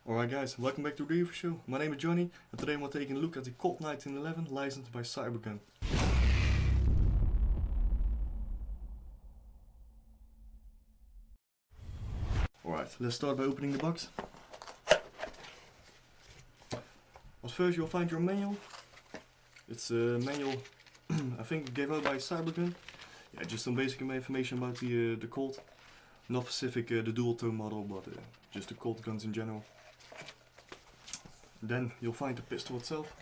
Alright guys, welcome back to the review show. My name is Johnny and today I'm taking a look at the Colt 1911 licensed by Cybergun. Alright, let's start by opening the box. But first you'll find your manual. It's a manual I think gave out by Cybergun. Yeah, just some basic information about the Colt. Not specific the dual tone model, but just the Colt guns in general. Then you'll find the pistol itself.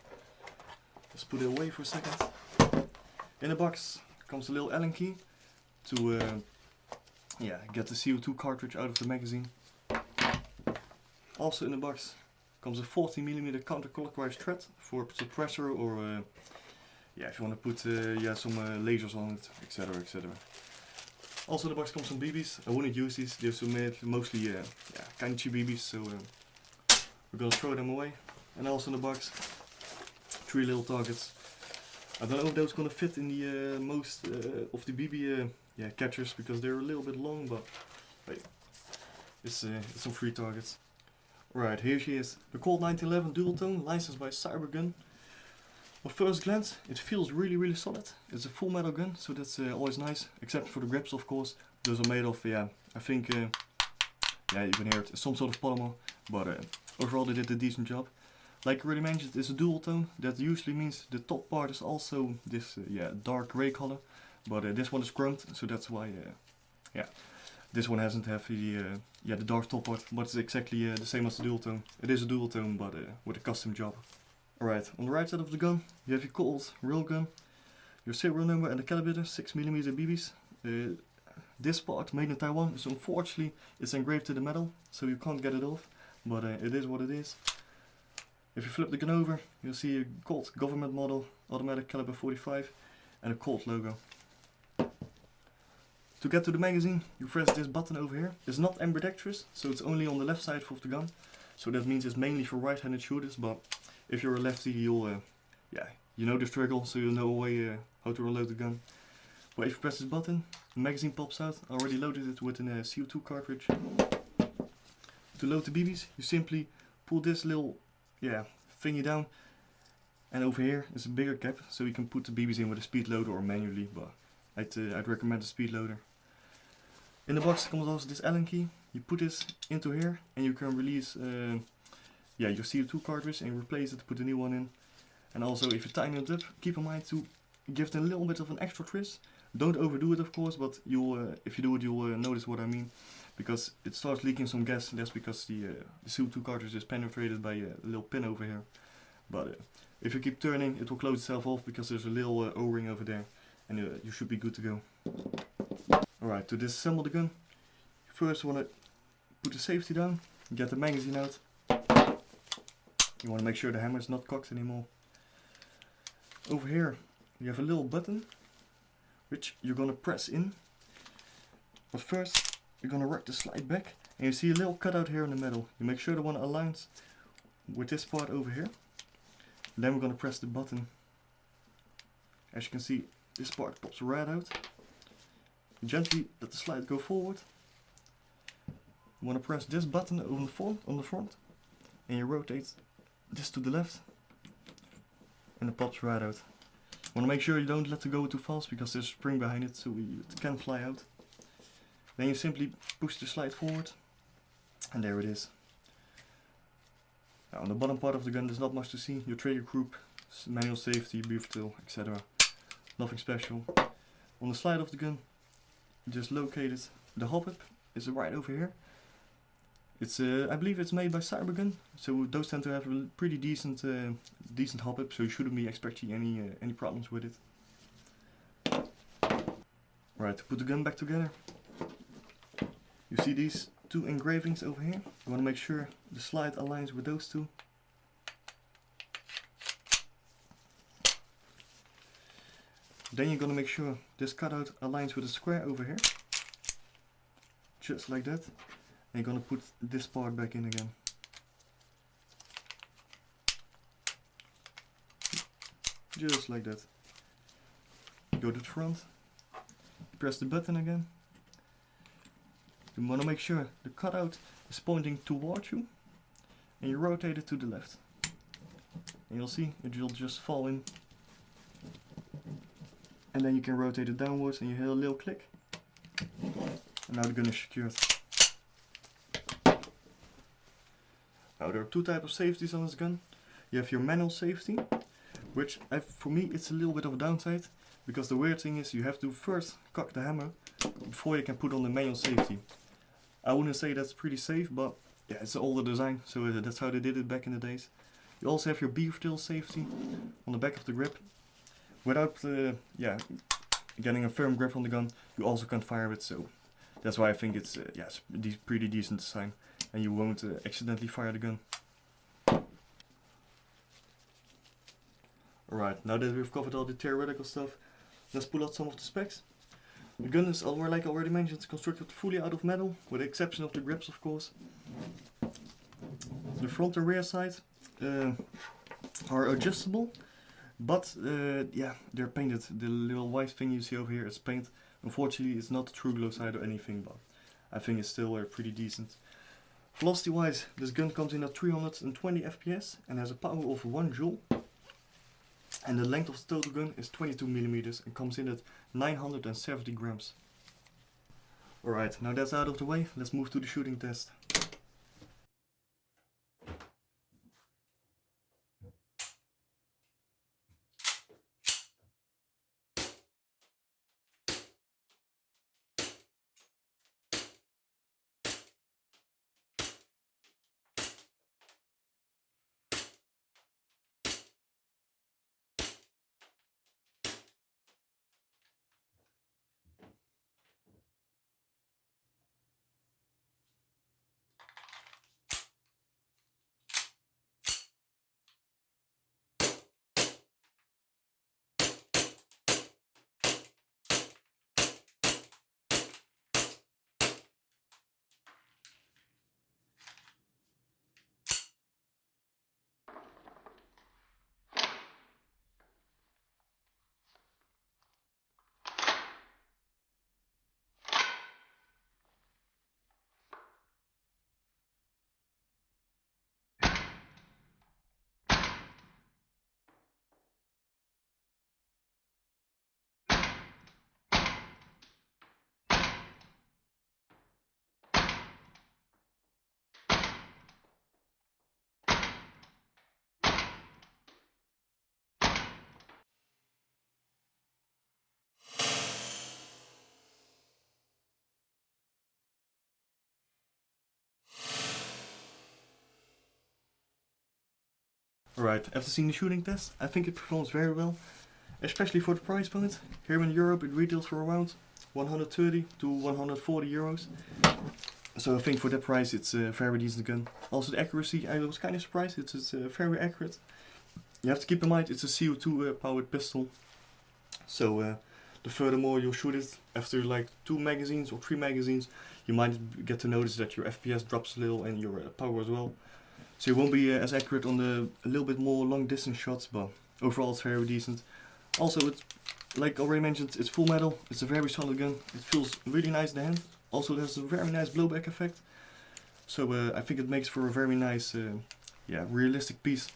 Let's put it away for a second. In the box comes a little Allen key to get the CO2 cartridge out of the magazine. Also in the box comes a 40mm counterclockwise thread for suppressor or if you want to put some lasers on it, etc, etc. Also in the box comes some BBs. I wouldn't use these, they're made mostly kind of cheap BBs, so we're gonna throw them away. And also in the box, 3 little targets. I don't know if those gonna fit in the most of the BB catchers because they're a little bit long, but hey, it's some free targets. Right, here she is, the Colt 1911 dual tone, licensed by Cybergun. At first glance, it feels really solid. It's a full metal gun, so that's always nice, except for the grips, of course. Those are made of, I think, you can hear it, some sort of polymer, but overall they did a decent job. Like I already mentioned, it's a dual tone. That usually means the top part is also this dark grey color, but this one is chromed, so that's why this one hasn't have the dark top part, but it's exactly the same as the dual tone. It is a dual tone, but with a custom job. Alright, on the right side of the gun, you have your Colt railgun, your serial number and the caliber, 6mm BBs. This part, made in Taiwan, is unfortunately it's engraved to the metal, so you can't get it off, but it is what it is. If you flip the gun over, you'll see a Colt government model, automatic caliber 45, and a Colt logo. To get to the magazine, you press this button over here. It's not ambidextrous, so it's only on the left side of the gun. So that means it's mainly for right-handed shooters, but if you're a lefty, you'll, you know the struggle, so you'll know a way how to reload the gun. But if you press this button, the magazine pops out. I already loaded it with a CO2 cartridge. To load the BBs, you simply pull this little thingy down, and over here is a bigger cap, so you can put the BBs in with a speed loader or manually, but I'd recommend a speed loader. In the box comes also this Allen key. You put this into here and you can release your CO2 cartridge and replace it, put a new one in. And also if you tighten it up, keep in mind to give it a little bit of an extra twist. Don't overdo it, of course, but you'll if you do it, you'll notice what I mean. Because it starts leaking some gas, and that's because the CO2 cartridge is penetrated by a little pin over here. But if you keep turning, it will close itself off because there's a little O-ring over there, and you should be good to go. Alright, to disassemble the gun, you first want to put the safety down, get the magazine out. You want to make sure the hammer is not cocked anymore. Over here, you have a little button, which you're going to press in. But first, you're going to rock the slide back, and you see a little cutout here in the middle. You make sure the one aligns with this part over here. And then we're going to press the button. As you can see, this part pops right out. You gently let the slide go forward. You want to press this button on the front, and you rotate this to the left, and it pops right out. You want to make sure you don't let it go too fast because there's a spring behind it, so it can fly out. Then you simply push the slide forward, and there it is. Now, on the bottom part of the gun there's not much to see. Your trigger group, manual safety, beef tail, etc. Nothing special. On the slide of the gun, you just located the hop-up. It's right over here. It's I believe it's made by Cybergun, so those tend to have a pretty decent hop-up, so you shouldn't be expecting any problems with it. Right, to put the gun back together, you see these 2 engravings over here. You want to make sure the slide aligns with those 2. Then you're going to make sure this cutout aligns with the square over here. Just like that. And you're going to put this part back in again. Just like that. Go to the front. Press the button again. You want to make sure the cutout is pointing towards you. and you rotate it to the left. And you'll see it will just fall in. And then you can rotate it downwards and you hear a little click. And now the gun is secured. Now there are two types of safeties on this gun. You have your manual safety, which for me it's a little bit of a downside, because the weird thing is you have to first cock the hammer before you can put on the manual safety. I wouldn't say that's pretty safe, but yeah, it's an older design, so that's how they did it back in the days. You also have your beaver tail safety on the back of the grip. Without getting a firm grip on the gun, you also can't fire it, so that's why I think it's pretty decent design, and you won't accidentally fire the gun. Alright, now that we've covered all the theoretical stuff, let's pull out some of the specs. The gun is, like I already mentioned, constructed fully out of metal, with the exception of the grips, of course. The front and rear side are adjustable, but they're painted. The little white thing you see over here is paint. Unfortunately, it's not a true glow side or anything, but I think it's still pretty decent. Velocity wise, this gun comes in at 320 FPS and has a power of 1 joule. And the length of the total gun is 22mm and comes in at 970 grams. Alright, now that's out of the way, let's move to the shooting test. Alright, after seeing the shooting test, I think it performs very well, especially for the price point. Here in Europe it retails for around 130 to 140 euros. So I think for that price it's a very decent gun. Also the accuracy, I was kind of surprised, it's very accurate. You have to keep in mind it's a CO2 powered pistol. So the furthermore you shoot it after like 2 magazines or 3 magazines, you might get to notice that your FPS drops a little and your power as well. So you won't be as accurate on the a little bit more long distance shots, but overall it's very decent. Also, it's, like already mentioned, it's full metal, it's a very solid gun, it feels really nice in the hand. Also it has a very nice blowback effect. So I think it makes for a very nice, realistic piece.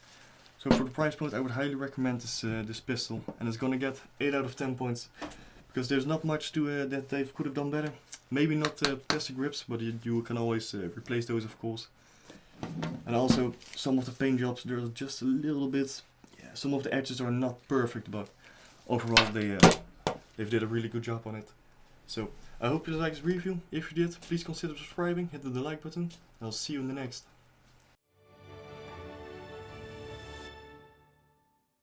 So for the price point I would highly recommend this pistol, and it's gonna get 8 out of 10 points. Because there's not much to that they could have done better. Maybe not plastic grips, but you can always replace those, of course. And also some of the paint jobs, they're just a little bit, some of the edges are not perfect, but overall they've did a really good job on it. So I hope you liked this review. If you did, please consider subscribing, hit the like button, and I'll see you in the next.